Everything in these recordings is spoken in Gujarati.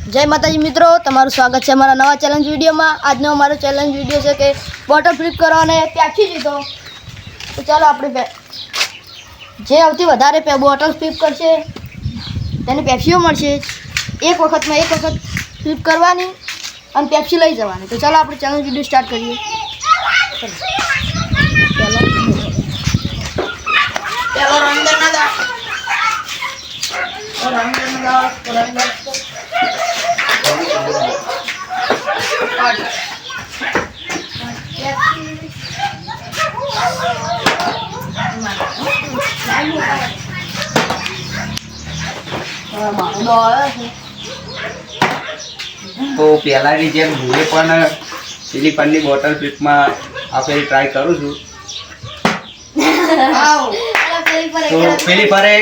જય માતાજી મિત્રો, તમારું સ્વાગત છે અમારા નવા ચેલેન્જ વિડીયોમાં। આજનો અમારો ચેલેન્જ વિડીયો છે કે બોટલ ફ્લિપ કરો અને પેપ્સી જીતો। તો ચાલો આપણે જે સૌથી વધારે બોટલ ફ્લિપ કરશે તેને પેપ્સીઓ મળશે। એક વખત ફ્લિપ કરવાની અને પેપ્સી લઈ જવાની। તો ચાલો આપણે ચેલેન્જ વિડીયો સ્ટાર્ટ કરીએ। પેલો રંગ ના દા તો પહેલાની જેમ હું પણ સિલિકોનની બોટલ ફ્લિપમાં આ ફેરી ટ્રાય કરું છું। તો પેલી ફરે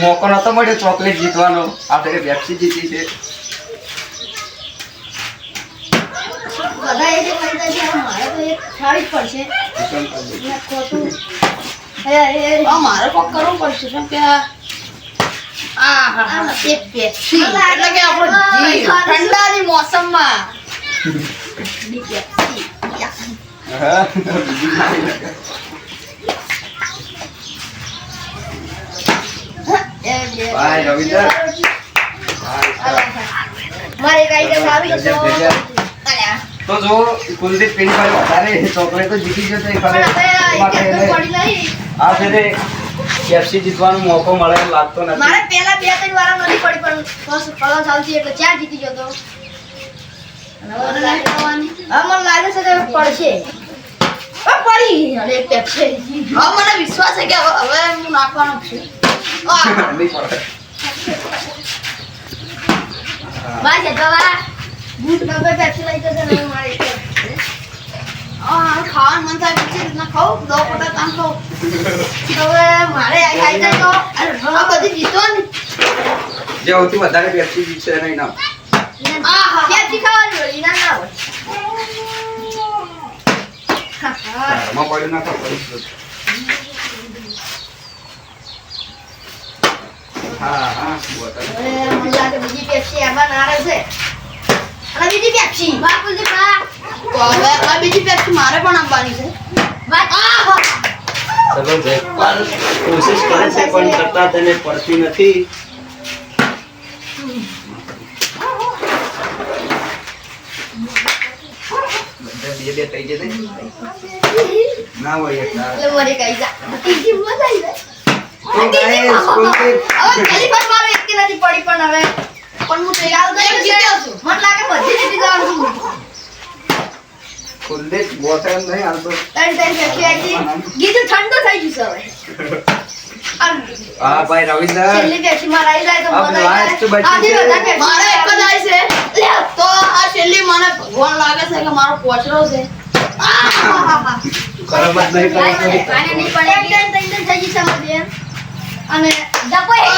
મોકો નતો મળ્યો ચોકલેટ જીતવાનો, આ ફેરે પેપ્સી જીતી છે। મારે કોક કરવું પડશે કેમ કે એક પેપ્સી એટલે કે આપણો જીવ ઠંડાની મોસમમાં હા, બીજી સારી લાગે। બાય રવિન્દર, તો જો કુલદીપ પેલી ફરે વધારે ચોકલેટ જીતી જશે ફરે આ ફેરે પેપ્સી જીતવાનો મોકો મળે એમ લાગતો નથી। મારે પહેલા 2-3 વાર નથી પડી પણ ફર્સ્ટ કલર ચાલતી એટલે 4 જીતી જતો। મને લાગે છે કે પડશે, પડી અને પેપ્સી। હવે મને વિશ્વાસ છે કે હવે હું નાખવાનો છું। નહીં પડે। બસ જવા બૂટ બાબે પેપ્સી લઈ જશે ને મારે ખાવાનું મન થાય પછી રીતના ખાઉં 2 પોટા કામ ખાઉં હવે મારે આવી જાય તો આ બધી જીતવાની જે સૌથી વધારે પેપ્સી જીતશે એના ઇનામ। પેપ્સી ખાવાની હોય ના ના હોય। ઘરમાં પડ્યું ના ખબર। હા બોટલ મને લાગે બીજી પેપ્સી આમાં ના રહેશે અને બીજી પેપ્સી બાપુજી બા તો હવે આ બીજી પેપ્સી મારે પણ આપવાની છે। ચલો ભાઈ પર કોશિશ કરે છે પણ કરતા તેને પડતી નથી। બધા બે થઈ જશે ના હોય એટલા એટલે મરે કઈ જા બીજી મજા આવી જાય। તો ગાઈસ કુલદીપ હવે પહેલી વાર મારે એક નથી પડી પણ હવે પણ હું તૈયાર થઈ જીત્યો છું। મને લાગે બધી જીતી જવાનું છું। કુલદીપ બોટલ નહીં હાલતો। ત્રણ પેપ્સી આવી ગીધું ઠંડુ થઈ ગયું છે હવે। હા ભાઈ રવિન્દર, છેલ્લી પેપ્સી મારે આવી જાય તો આ મજા આવી last બચી જાય। છે। આધી બધા મારે એક જ આવી છે તો આ છેલ્લી મને ભગવાન લાગે છે કે મારો પોચરો છે। ખરાબ જ નહીં કરતો। આને નહીં પડે ત્રણ થઈ ગઈ છે મારી અને જાપાને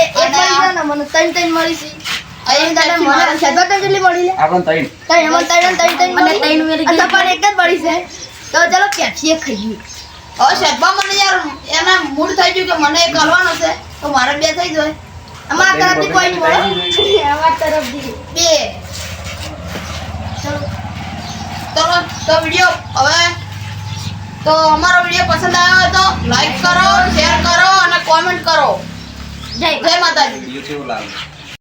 એક મળી છે ને મને ત્રણ મળી છે। અહીં તને મને સદા કેટલી મળી લે આપણને તઈ ત્રણ મને ત્રણ મળી ગઈ જાપાને એક જ મળી છે। તો ચલો પેપ્સી એક ખાઈએ। હવે શેઠબા મને યાર એના મૂડ થઈ ગયું કે મને એ કરવાનો છે તો મારે 2 થઈ જાય। અમારા તરફથી કોઈ નહીં મળે અમારા તરફથી 2 ચલો તો વિડિયો હવે તો અમારો વિડિયો પસંદ આવ્યો હોય તો લાઈક કરો, શેર કરો અને કોમેન્ટ કરો। જય જય માતાજી। YouTube લાગે।